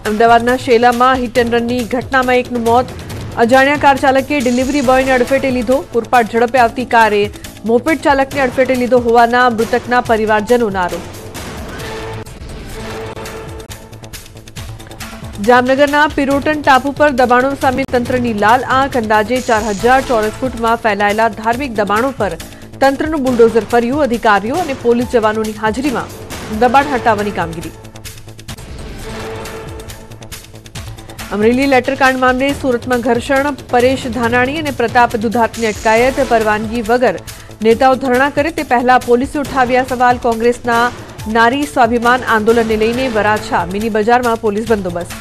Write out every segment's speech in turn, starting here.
અમદાવાદના શેલામાં hit and રનની ઘટનામાં એકનું મોત. અજાણ્યા કાર ચાલકે ડિલિવરી બોયને અડફેટે લીધો. પૂરપાટ ઝડપે આવતી કારે મોપેડ ચાલકને અડફેટે લીધો હોવાના મૃતકના પરિવારજનોનો આરોપ. જામનગરના પિરોટન ટાપુ પર દબાણો સામે તંત્રની લાલ આંખ. અંદાજે 4000 ચોરસ ફૂટમાં ફેલાયેલા ધાર્મિક દબાણો પર તંત્રનું બુલડોઝર ફર્યું. અધિકારીઓ અને પોલીસ જવાનોની હાજરીમાં દબાણ હટાવવાની કામગીરી. અમરેલી લેટરકાંડ મામલે સુરતમાં ઘર્ષણ. પરેશ ધાનાણી અને પ્રતાપ દુધાતની અટકાયત. પરવાનગી વગર નેતાઓ ધરણા કરે તે પહેલા પોલીસે ઉઠાવ્યા સવાલ. કોંગ્રેસના નારી સ્વાભિમાન આંદોલનને લઈને વરાછા મિની બજારમાં પોલીસ બંદોબસ્ત.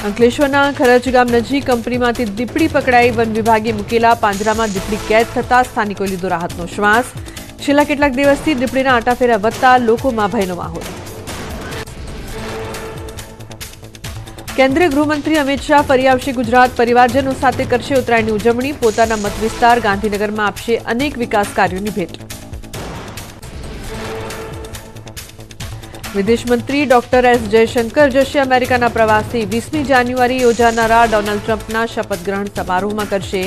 અંકલેશ્વરના ખરજ ગામ નજીક કંપનીમાંથી દીપડી પકડાઈ. વન વિભાગે મૂકેલા પાંજરામાં દીપડી કેદ થતા સ્થાનિકોએ લીધો રાહતનો શ્વાસ. છેલ્લા કેટલાક દિવસથી દીપડીના આંટાફેરા વધતા લોકોમાં ભયનો માહોલ. કેન્દ્રીય ગૃહમંત્રી અમિત શાહ ફરી આવશે ગુજરાત. પરિવારજનો સાથે કરશે ઉત્તરાયણની ઉજવણી. પોતાના મતવિસ્તાર ગાંધીનગરમાં આપશે અનેક વિકાસ કાર્યોની ભેટ. વિદેશ મંત્રી ડોક્ટર એસ જયશંકર જશે અમેરિકાના પ્રવાસે. 20મી જાન્યુઆરી યોજાનારા ડોનાલ્ડ ટ્રમ્પના શપથ ગ્રહણ સમારોહમાં કરશે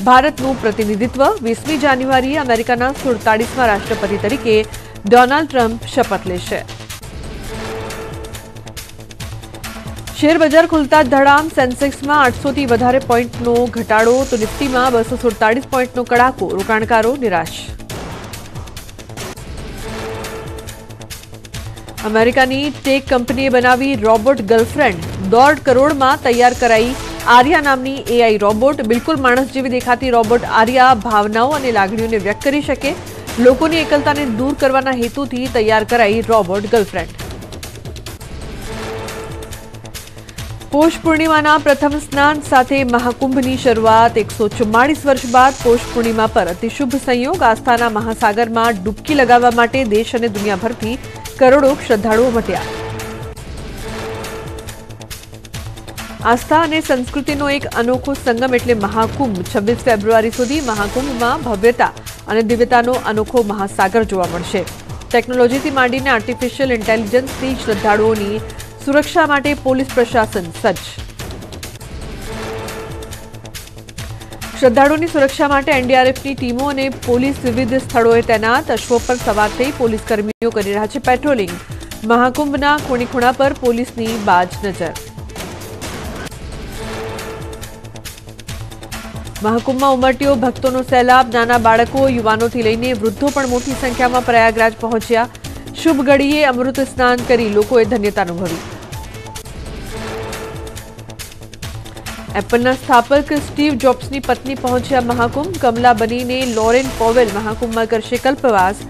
ભારતનું પ્રતિનિધિત્વ. 20મી જાન્યુઆરીએ અમેરિકાના 47મા રાષ્ટ્રપતિ તરીકે ડોનાલ્ડ ટ્રમ્પ શપથ લેશે. શેર બજાર ખુલતા જ ધડામ. સેન્સેક્સમાં 800થી વધારે પોઈન્ટનો ઘટાડો તો નિફ્ટીમાં 247 પોઈન્ટનો કડાકો. રોકાણકારો નિરાશ. અમેરિકાની ટેક કંપનીએ બનાવી રોબોટ ગર્લફ્રેન્ડ. 1.5 કરોડમાં તૈયાર કરાઈ આર્યા નામની એઆઈ રોબોટ. બિલકુલ માણસ જેવી દેખાતી રોબોટ આર્યા ભાવનાઓ અને લાગણીઓને વ્યક્ત કરી શકે. લોકોની એકલતાને દૂર કરવાના હેતુથી તૈયાર કરાઈ રોબોટ ગર્લફ્રેન્ડ. પોષ પૂર્ણિમાના પ્રથમ સ્નાન સાથે મહાકુંભની શરૂઆત. 144 વર્ષ બાદ પોષ પૂર્ણિમા પર અતિશુભ સંયોગ. આસ્થાના મહાસાગરમાં ડૂબકી લગાવવા માટે દેશ અને દુનિયાભરથી કરોડો શ્રદ્ધાળુઓ મટ્યા. આસ્થા અને સંસ્કૃતિનો એક અનોખો સંગમ એટલે મહાકુંભ. 26 ફેબ્રુઆરી સુધી મહાકુંભમાં ભવ્યતા અને દિવ્યતાનો અનોખો મહાસાગર જોવા મળશે. ટેકનોલોજીથી માંડીને આર્ટિફિશિયલ ઇન્ટેલિજન્સથી શ્રદ્ધાળુઓની સુરક્ષા માટે પોલીસ પ્રશાસન સજ્જ. શ્રદ્ધાળુઓની સુરક્ષા માટે એનડીઆરએફની ટીમો અને પોલીસ વિવિધ સ્થળોએ તૈનાત. અશ્વો પર સવાર થઈ પોલીસ કર્મીઓ કરી રહ્યા છે પેટ્રોલિંગ. મહાકુંભના ખૂણે ખૂણા પર પોલીસની બાજ નજર. મહાકુંભમાં ઉમટ્યો ભક્તોનો સૈલાબ. નાના બાળકો યુવાનોથી લઈને વૃદ્ધો પણ મોટી સંખ્યામાં પ્રયાગરાજ પહોંચ્યા. શુભ ઘડીએ અમૃત સ્નાન કરી લોકોએ ધન્યતા અનુભવી. એપલના સ્થાપક સ્ટીવ જોબ્સની પત્ની પહોંચ્યા મહાકુંભ. કમલા બનીને લોરેન પોવેલ મહાકુંભમાં કરશે કલ્પવાસ.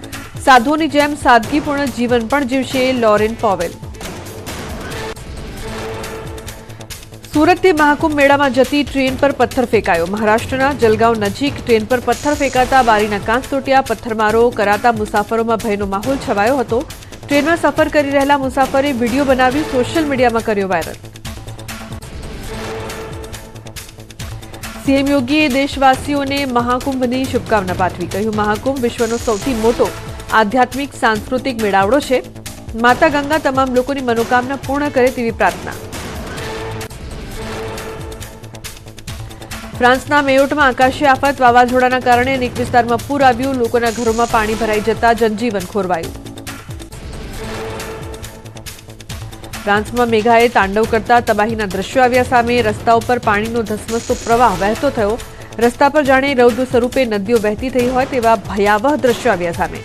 સાધુઓની જેમ સાદગીપૂર્ણ જીવન પણ જીવશે લોરેન પોવેલ. સુરતથી મહાકુંભ મેળામાં જતી ટ્રેન પર પથ્થર ફેંકાયો. મહારાષ્ટ્રના જલગાંવ નજીક ટ્રેન પર પથ્થર ફેંકાતા બારીના કાંચ તૂટ્યા. પથ્થરમારો કરાતા મુસાફરોમાં ભયનો માહોલ છવાયો હતો. ટ્રેનમાં સફર કરી રહેલા મુસાફરે વિડીયો બનાવી સોશિયલ મીડિયામાં કર્યો વાયરલ. સીએમ યોગીએ દેશવાસીઓને મહાકુંભની શુભકામના પાઠવી. કહ્યું મહાકુંભ વિશ્વનો સૌથી મોટો આધ્યાત્મિક સાંસ્કૃતિક મેળાવડો છે. માતા ગંગા તમામ લોકોની મનોકામના પૂર્ણ કરે તેવી પ્રાર્થના. ફ્રાન્સના મેયોટમાં આકાશી આફત. વાવાઝોડાના કારણે અનેક વિસ્તારમાં પૂર આવ્યું. લોકોના ઘરોમાં પાણી ભરાઈ જતા જનજીવન ખોરવાયું. ફ્રાન્સમાં મેઘાએ તાંડવ કરતા તબાહીના દ્રશ્યો આવ્યા સામે. રસ્તા ઉપર પાણીનો ધસમસતો પ્રવાહ વહેતો થયો. રસ્તા પર જાણે રૌદ્ર સ્વરૂપે નદીઓ વહેતી થઈ હોય તેવા ભયાવહ દ્રશ્યો આવ્યા સામે.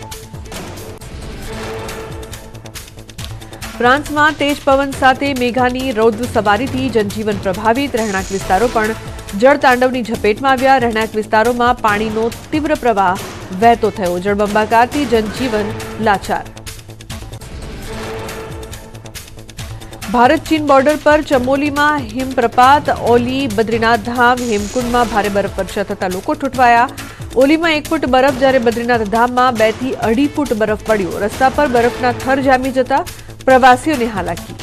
ફ્રાન્સમાં તેજ પવન સાથે મેઘાની રૌદ્ર સવારીથી જનજીવન પ્રભાવિત. રહેણાંક વિસ્તારો પણ જળતાંડવની ઝપેટમાં આવ્યા. રહેણાંક વિસ્તારોમાં પાણીનો તીવ્ર પ્રવાહ વહેતો થયો. જળબંબાકારથી જનજીવન લાચાર. ભારત ચીન બોર્ડર પર ચમોલીમાં હિમપ્રપાત. ઓલી બદ્રીનાથ ધામ હેમકુંડમાં ભારે બરફવર્ષા થતા લોકો ઠૂંઠવાયા. ઓલીમાં 1 ફૂટ બરફ જ્યારે બદ્રીનાથ ધામમાં 2 થી 2.5 ફૂટ બરફ પડ્યો. રસ્તા પર બરફના થર જામી જતા પ્રવાસીઓને હાલાકી.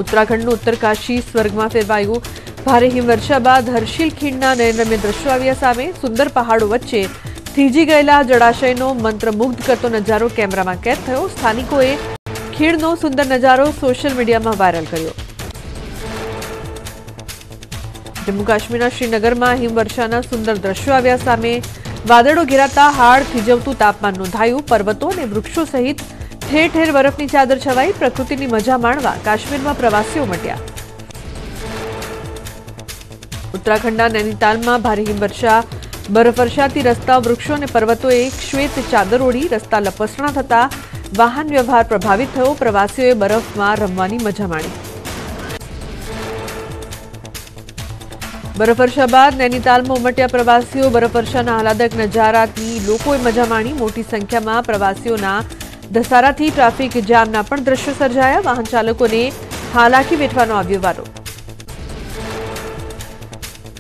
ઉત્તરાખંડનું ઉત્તરકાશી સ્વર્ગમાં ફેરવાયું. ભારે હિમવર્ષા બાદ હર્ષિલ ખીણના નયનરમ્ય દ્રશ્યો આવ્યા સામે. સુંદર પહાડો વચ્ચે થીજી ગયેલા જળાશયનો મંત્રમુગ્ધ કરતો નજારો કેમેરામાં કેદ થયો. સ્થાનિકોએ ખીણનો સુંદર નજારો સોશિયલ મીડિયામાં વાયરલ કર્યો. જમ્મુ કાશ્મીરના શ્રીનગરમાં હિમવર્ષાના સુંદર દ્રશ્યો આવ્યા સામે. વાદળો ઘેરાતા હાડ થીજવતું તાપમાન નોંધાયું. પર્વતો અને વૃક્ષો સહિત ઠેર ઠેર બરફની ચાદર છવાઈ. પ્રકૃતિની મજા માણવા કાશ્મીરમાં પ્રવાસીઓ ઉમટ્યા. ઉત્તરાખંડના નૈનીતાલમાં ભારે હિમવર્ષા. બરફવર્ષાથી રસ્તા, વૃક્ષો અને પર્વતોએ શ્વેત ચાદર ઓઢી. રસ્તા લપસણા થતા વાહન વ્યવહાર પ્રભાવિત થયો. પ્રવાસીઓએ બરફમાં રમવાની મજા માણી. બરફવર્ષા બાદ નૈનીતાલમાં ઉમટ્યા પ્રવાસીઓ. બરફવર્ષાના આહલાદક નજારાથી લોકોએ મજા માણી. મોટી સંખ્યામાં પ્રવાસીઓના ધસારાથી ટ્રાફિક જામના પણ દ્રશ્યો સર્જાયા. વાહન ચાલકોને હાલાકી વેઠવાનો આવ્યો વારો.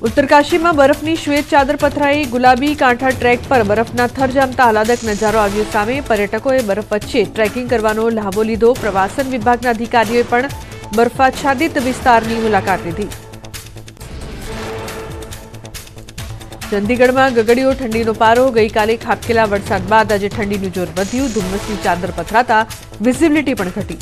ઉત્તરકાશીમાં બરફની શ્વેત ચાદર પથરાઈ. ગુલાબી કાંઠા ટ્રેક પર બરફના થર જામતા આહલાદક નજારો આવ્યો સામે. પર્યટકોએ બરફ વચ્ચે ટ્રેકિંગ કરવાનો લહાવો લીધો. પ્રવાસન વિભાગના અધિકારીઓએ પણ બરફાચ્છાદિત વિસ્તારની મુલાકાત લીધી. ચંદીગઢમાં ગગડ્યો ઠંડીનો પારો. ગઈકાલે ખાબકેલા વરસાદ બાદ આજે ઠંડીનું જોર વધ્યું. ધુમ્મસની ચાદર પથરાતા વિઝિબિલિટી પણ ઘટી.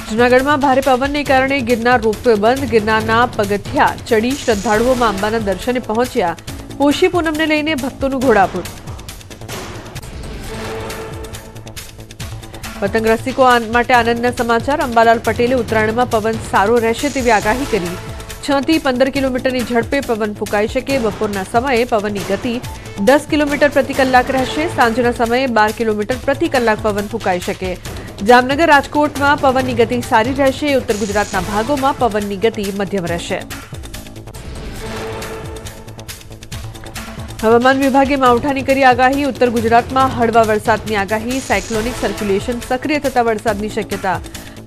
જૂનાગઢમાં ભારે પવનને કારણે ગિરનાર રોપવે બંધ. ગિરનારના પગથિયા ચડી શ્રદ્ધાળુઓમાં અંબાના દર્શને પહોંચ્યા. પોષી પૂનમને લઈને ભક્તોનું ઘોડાપુર. પતંગ રસિકો માટે આનંદના સમાચાર. અંબાલાલ પટેલે ઉત્તરાયણમાં પવન સારો રહેશે તેવી આગાહી કરી. 6 થી 15 કિલોમીટરની ઝડપે પવન ફૂંકાઈ શકે. બપોરના સમયે પવનની ગતિ 10 કિલોમીટર પ્રતિ કલાક રહેશે. સાંજના સમયે 12 કિલોમીટર પ્રતિ કલાક પવન ફૂંકાઈ શકે. જામનગર, રાજકોટમાં પવનની ગતિ સારી રહેશે. ઉત્તર ગુજરાતના ભાગોમાં પવનની ગતિ મધ્યમ રહેશે. હવામાન વિભાગે માવઠાની કરી આગાહી. ઉત્તર ગુજરાતમાં હળવા વરસાદની આગાહી. સાયક્લોનિક સર્ક્યુલેશન સક્રિય થતા વરસાદની શક્યતા.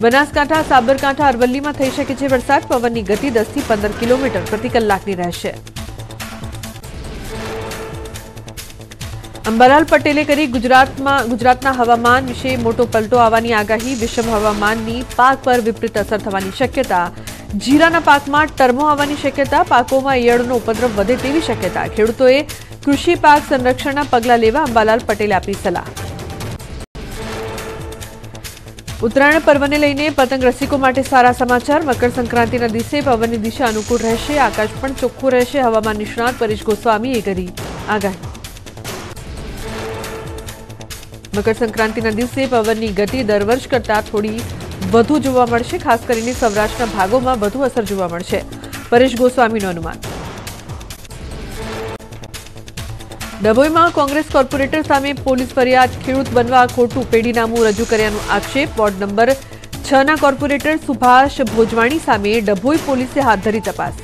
બનાસકાંઠા, સાબરકાંઠા, અરવલ્લીમાં થઈ શકે છે વરસાદ. પવનની ગતિ 10 થી 15 કિલોમીટર પ્રતિ કલાકની રહેશે. અંબાલાલ પટેલે કરી ગુજરાતના હવામાન વિશે મોટો પલટો આવવાની આગાહી. વિષમ હવામાનની પાક પર વિપરીત અસર થવાની શક્યતા. જીરાના પાકમાં ટર્મો આવવાની શક્યતા. પાકોમાં ઈયળનો ઉપદ્રવ વધે તેવી શક્યતા. ખેડૂતોએ કૃષિ પાક સંરક્ષણના પગલાં લેવા અંબાલાલ પટેલે આપી સલાહ. ઉત્તરાયણ પર્વને લઈને પતંગ રસિકો માટે સારા સમાચાર. મકર સંક્રાંતિના દિવસે પવનની દિશા અનુકૂળ રહેશે. આકાશ પણ ચોખ્ખું રહેશે. હવામાન નિષ્ણાત પરેશ ગોસ્વામીએ કરી આગાહી. મકર સંક્રાંતિના દિવસે પવનની ગતિ દર વર્ષ કરતાં થોડી વધુ જોવા મળશે. ખાસ કરીને સૌરાષ્ટ્રના ભાગોમાં વધુ અસર જોવા મળશે. પરેશ ગોસ્વામીનું અનુમાન. ડભોઈમાં કોંગ્રેસ કોર્પોરેટર સામે પોલીસ ફરિયાદ. ખેડૂત બનવા ખોટું પેઢીનામું રજૂ કર્યાનો આક્ષેપ. Ward number 6ના corporator Subhash Bhojwani સામે ડભોઈ પોલીસે હાથ ધરી તપાસ.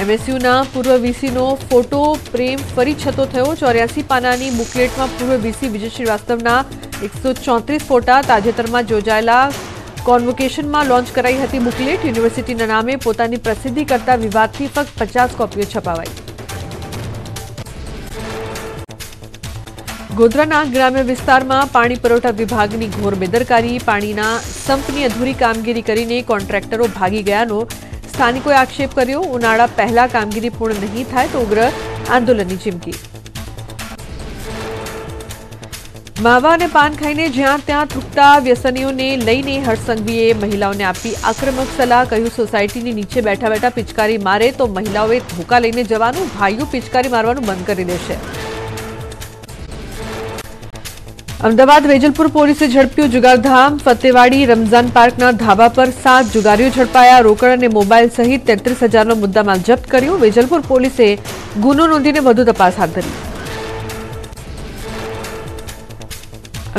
એમએસયુના પૂર્વ વીસીનો ફોટો ફ્રેમ ફરી છતો થયો. 84 પાનાની બુકલેટમાં પૂર્વ વીસી વિજય શ્રીવાસ્તવના 134 ફોટા. તાજેતરમાં યોજાયેલા કોન્વોકેશનમાં લોન્ચ કરાઈ હતી બુકલેટ. યુનિવર્સિટીના નામે પોતાની પ્રસિદ્ધિ કરતા વિવાદથી ફક્ત 50 કોપીઓ છપાવાઈ. ગોધરાના ગ્રામ્ય વિસ્તારમાં પાણી પુરવઠા વિભાગની ઘોર બેદરકારી. પાણીના સંપની અધૂરી કામગીરી કરીને કોન્ટ્રાક્ટરો ભાગી ગયાનો સ્થાનિકોએ આક્ષેપ કર્યો. ઉનાળા પહેલા કામગીરી પૂર્ણ નહીં થાય તો ઉગ્ર આંદોલનની ચીમકી. માવા અને પાન ખાઈને જ્યાં ત્યાં થૂકતા વ્યસનીઓને લઈને હર્ષસંઘવીએ મહિલાઓને આપી આક્રમક સલાહ. કહ્યું, સોસાયટીની નીચે બેઠા બેઠા પિચકારી મારે તો મહિલાઓએ ધોકા લઈને જવાનું. ભાઈઓ પિચકારી મારવાનું બંધ કરી દેશે. અમદાવાદ વેજલપુર પોલીસે ઝડપ્યું જુગારધામ. ફતેવાડી રમઝાન પાર્કના ધાબા પર 7 જુગારીઓ ઝડપાયા. રોકડ અને મોબાઈલ સહિત 33,000નો મુદ્દામાલ જપ્ત કર્યો. વેજલપુર પોલીસે ગુનો નોંધીને વધુ તપાસ હાથ ધરી.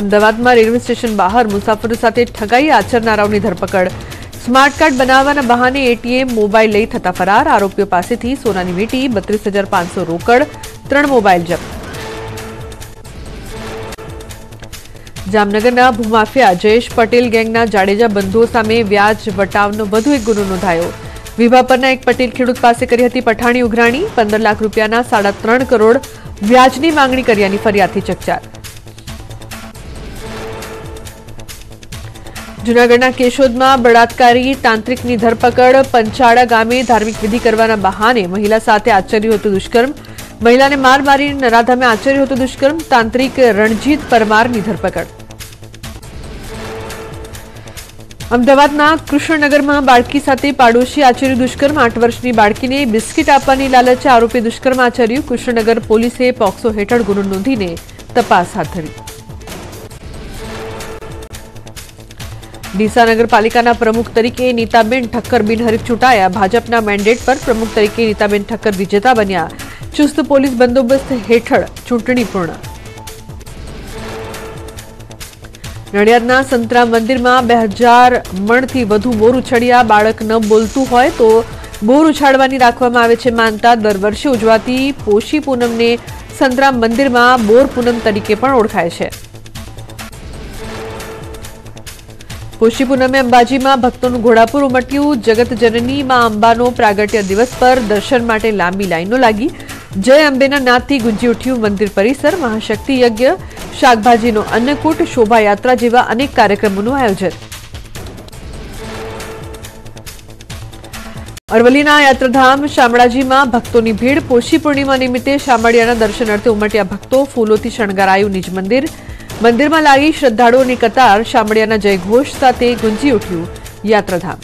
અમદાવાદમાં રેલવે સ્ટેશન બહાર મુસાફરો સાથે ઠગાઈ આચરનારાઓની ધરપકડ. સ્માર્ટ કાર્ડ બનાવવાના બહાને એટીએમ, મોબાઈલ લઈ થતા ફરાર. આરોપીઓ પાસેથી સોનાની વીંટી, 32,500 રોકડ, 3 મોબાઈલ જપ્ત. જામનગરના ભૂમાફિયા જયેશ પટેલ ગેંગના જાડેજા બંધુઓ સામે વ્યાજ વટાવનો વધુ એક ગુનો નોંધાયો. વિભાપરના એક પટેલ ખેડૂત પાસે કરી હતી પઠાણી ઉઘરાણી. 15 લાખ રૂપિયાના 3.5 કરોડ વ્યાજની માંગણી કર્યાની ફરિયાદથી ચકચાર. જૂનાગઢના કેશોદમાં બળાત્કારી તાંત્રિકની ધરપકડ. પંચાળા ગામે ધાર્મિક વિધિ કરવાના બહાને મહિલા સાથે આચર્યું હતું દુષ્કર્મ. મહિલાને માર મારીને નરાધામે આચર્યું હતું દુષ્કર્મ. તાંત્રિક રણજીત પરમારની ધરપકડ. અમદાવાદના કૃષ્ણનગરમાં બાળકી સાથે પાડોશી આચર્યું દુષ્કર્મ. 8 વર્ષની બાળકીને બિસ્કીટ આપવાની લાલચે આરોપી દુષ્કર્મ આચર્યું. કૃષ્ણનગર પોલીસે પોક્સો હેઠળ ગુનો નોંધીને તપાસ હાથ ધરી. ડીસા નગરપાલિકાના પ્રમુખ તરીકે નીતાબેન ઠક્કર બિનહરીફ ચૂંટાયા. ભાજપના મેન્ડેટ પર પ્રમુખ તરીકે નીતાબેન ઠક્કર વિજેતા બન્યા. ચુસ્ત પોલીસ બંદોબસ્ત હેઠળ ચૂંટણી પૂર્ણ. નડિયાદના સંતરામ મંદિરમાં 2000 મણથી વધુ બોર ઉછળ્યા. બાળક ન બોલતું હોય તો બોર ઉછાળવાની રાખવામાં આવે છે માનતા. દર વર્ષે ઉજવાતી પોષી પૂનમને સંતરામ મંદિરમાં બોર પૂનમ તરીકે પણ ઓળખાય છે. પોષી પૂનમે અંબાજીમાં ભક્તોનું ઘોડાપુર ઉમટ્યું. જગત જનની માં અંબાનો પ્રાગટ્ય દિવસ પર દર્શન માટે લાંબી લાઈનો લાગી. જય અંબેના નાદથી ગુંજી ઉઠ્યું મંદિર પરિસર. મહાશક્તિ યજ્ઞ, શાકભાજીનો અન્નકૂટ, શોભાયાત્રા જેવા અનેક કાર્યક્રમોનું આયોજન. અરવલ્લીના યાત્રાધામ શામળાજીમાં ભક્તોની ભીડ. પોષી પૂર્ણિમા નિમિત્તે શામળિયાના દર્શન અર્થે ઉમટ્યા ભક્તો. ફૂલોથી શણગારાયું નિજ મંદિર. મંદિરમાં લાગી શ્રદ્ધાળુઓની કતાર. શામળિયાના જયઘોષ સાથે ગુંજી ઉઠ્યું યાત્રાધામ.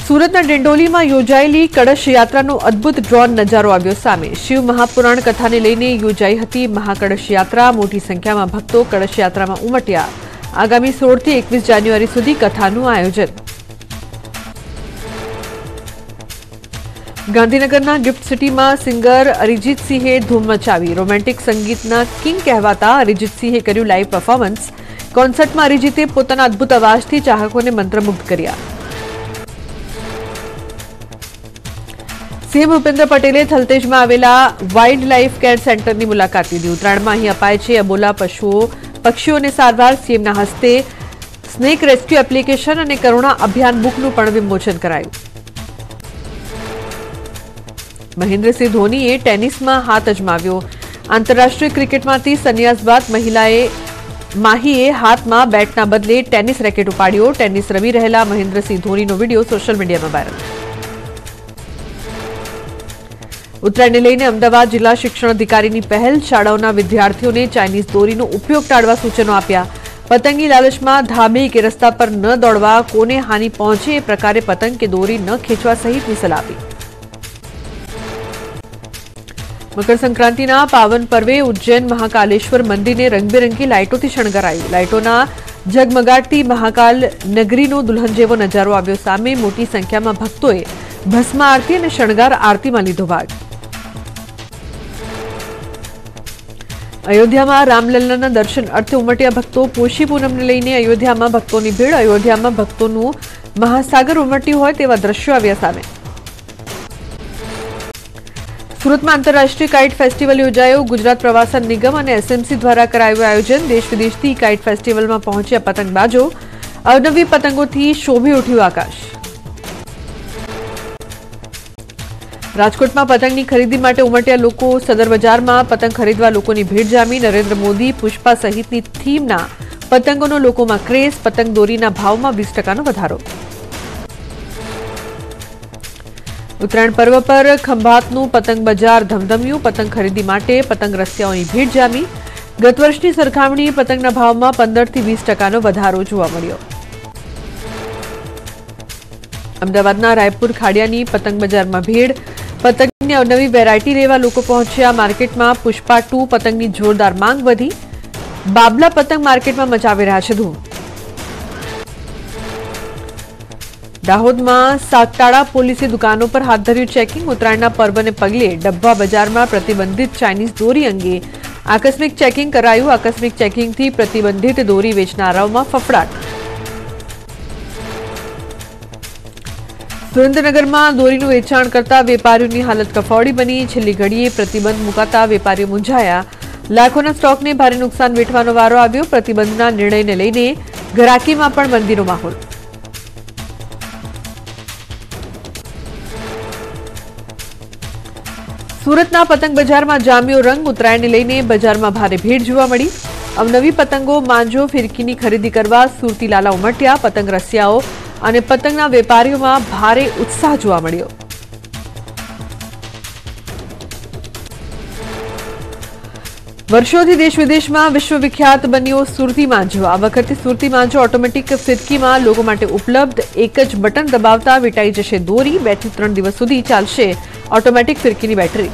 સુરતના ડિંડોલીમાં યોજાયેલી કળશ યાત્રાનો અદભુત ડ્રોન નજારો આવ્યો સામે. શિવ મહાપુરાણ કથાને લઈને યોજાઈ હતી મહાકળશ યાત્રા. મોટી સંખ્યામાં ભક્તો કળશ યાત્રામાં ઉમટ્યા. આગામી 16 થી 21 જાન્યુઆરી સુધી કથાનું આયોજન. ગાંધીનગરના ગિફ્ટ સિટીમાં સિંગર અરિજીતસિંહે ધૂમ મચાવી. રોમેન્ટિક સંગીતના કિંગ કહેવાતા અરિજીતસિંહે કર્યું લાઇવ પરફોર્મન્સ. કોન્સર્ટમાં અરિજીતે પોતાના અદભુત અવાજથી ચાહકોને મંત્રમુગ્ધ કર્યા. સીએમ ભૂપેન્દ્ર પટેલે થલતેજમાં આવેલા વાઇલ્ડ લાઇફ કેર સેન્ટરની મુલાકાત લીધી. ઉત્તરાયણમાં અહીં અપાય છે અબોલા પક્ષીઓને સારવાર. સીએમના હસ્તે સ્નેક રેસ્ક્યુ એપ્લિકેશન અને કરુણા અભિયાન બુકનું પણ વિમોચન કરાયું. મહેન્દ્રસિંહ ધોનીએ ટેનિસમાં હાથ અજમાવ્યો. આંતરરાષ્ટ્રીય ક્રિકેટમાંથી સંન્યાસ બાદ માહીએ હાથમાં બેટના બદલે ટેનિસ રેકેટ ઉપાડ્યો. ટેનિસ રમી રહેલા મહેન્દ્રસિંહ ધોનીનો વિડીયો સોશિયલ મીડિયામાં વાયરલ. ઉત્તરાયણને લઈને અમદાવાદ જિલ્લા શિક્ષણ અધિકારીની પહેલ. શાળાઓના વિદ્યાર્થીઓને ચાઇનીઝ દોરીનો ઉપયોગ ટાળવા સૂચનો આપ્યા. પતંગની લાલચમાં ધાબે કે રસ્તા પર ન દોડવા. કોને હાનિ પહોંચે એ પ્રકારે પતંગ કે દોરી ન ખેંચવા સહિતની સલાહ આપી. મકર સંક્રાંતિના પાવન પર્વે ઉજ્જૈન મહાકાલેશ્વર મંદિરને રંગબેરંગી લાઇટોથી શણગારાયું. લાઇટોના ઝગમગાટથી મહાકાલ નગરીનો દુલ્હન જેવો નજારો આવ્યો સામે. મોટી સંખ્યામાં ભક્તોએ ભસ્મ આરતી અને શણગાર આરતીમાં લીધો ભાગ. અયોધ્યામાં રામલલ્લાના દર્શન અર્થે ઉમટ્યા ભક્તો. પોષી પૂનમને લઈને અયોધ્યામાં ભક્તોની ભીડ. અયોધ્યામાં ભક્તોનું મહાસાગર ઉમટ્યું હોય તેવા દ્રશ્યો આવ્યા સામે. સુરતમાં આંતરરાષ્ટ્રીય કાઇટ ફેસ્ટિવલ યોજાયો. ગુજરાત પ્રવાસન નિગમ અને એસએમસી દ્વારા કરાયું આયોજન. દેશ વિદેશથી કાઇટ ફેસ્ટિવલમાં પહોંચ્યા પતંગબાજો. અવનવી પતંગોથી શોભી ઉઠ્યું આકાશ. રાજકોટમાં પતંગની ખરીદી માટે ઉમટ્યા લોકો. સદર બજારમાં પતંગ ખરીદવા લોકોની ભીડ જામી. નરેન્દ્ર મોદી, પુષ્પા સહિતની થીમના પતંગોનો લોકોમાં ક્રેઝ. પતંગ દોરીના ભાવમાં 20% વધારો. ઉત્તરાયણ પર્વ પર ખંભાતનું પતંગ બજાર ધમધમ્યું. પતંગ ખરીદી માટે પતંગ રસિયાઓની ભીડ જામી. ગત વર્ષની સરખામણીએ પતંગના ભાવમાં 15 થી 20% વધારો જોવા મળ્યો. અમદાવાદના રાયપુર ખાડિયાની પતંગ બજારમાં ભીડ. પતંગની અવનવી વેરાયટી લેવા લોકો પહોંચ્યા. માર્કેટમાં પુષ્પા 2 પતંગની જોરદાર માંગ વધી. બાબલા પતંગ માર્કેટમાં મચાવી રહ્યા છે ધૂમ. દાહોદમાં સાગટાળા પોલીસે દુકાનો પર હાથ ધર્યું ચેકિંગ. ઉત્તરાયણના પર્વને પગલે ડબ્બા બજારમાં પ્રતિબંધિત ચાઇનીઝ દોરી અંગે આકસ્મિક ચેકિંગ કરાયું. આકસ્મિક ચેકિંગથી પ્રતિબંધિત દોરી વેચનારાઓમાં ફફડાટ. સુરેન્દ્રનગરમાં દોરીનું વેચાણ કરતા વેપારીઓની હાલત કફોડી બની. છેલ્લી ઘડીએ પ્રતિબંધ મુકાતા વેપારીઓ મૂંઝાયા. લાખોના સ્ટોકને ભારે નુકસાન વેઠવાનો વારો આવ્યો. પ્રતિબંધના નિર્ણયને લઈને ગરાકીમાં પણ મંદીનો માહોલ. સુરતના પતંગ બજારમાં જામ્યો રંગ. ઉત્તરાયણને લઈને બજારમાં ભારે ભીડ જોવા મળી. અવનવી પતંગો, માંજો, ફિરકીની ખરીદી કરવા સુરતી લાલા ઉમટ્યા. પતંગ રસિયાઓ અને પતંગના વેપારીઓમાં ભારે ઉત્સાહ જોવા મળ્યો. વર્ષોથી દેશ વિદેશમાં વિશ્વવિખ્યાત બન્યો સુરતી માંજો. આ વખતે સુરતી માંજો ઓટોમેટિક ફિરકીમાં લોકો માટે ઉપલબ્ધ. એક જ બટન દબાવતા વીંટાઈ જશે દોરી. 2 થી 3 દિવસ સુધી ચાલશે ઓટોમેટિક ફિરકીની બેટરી.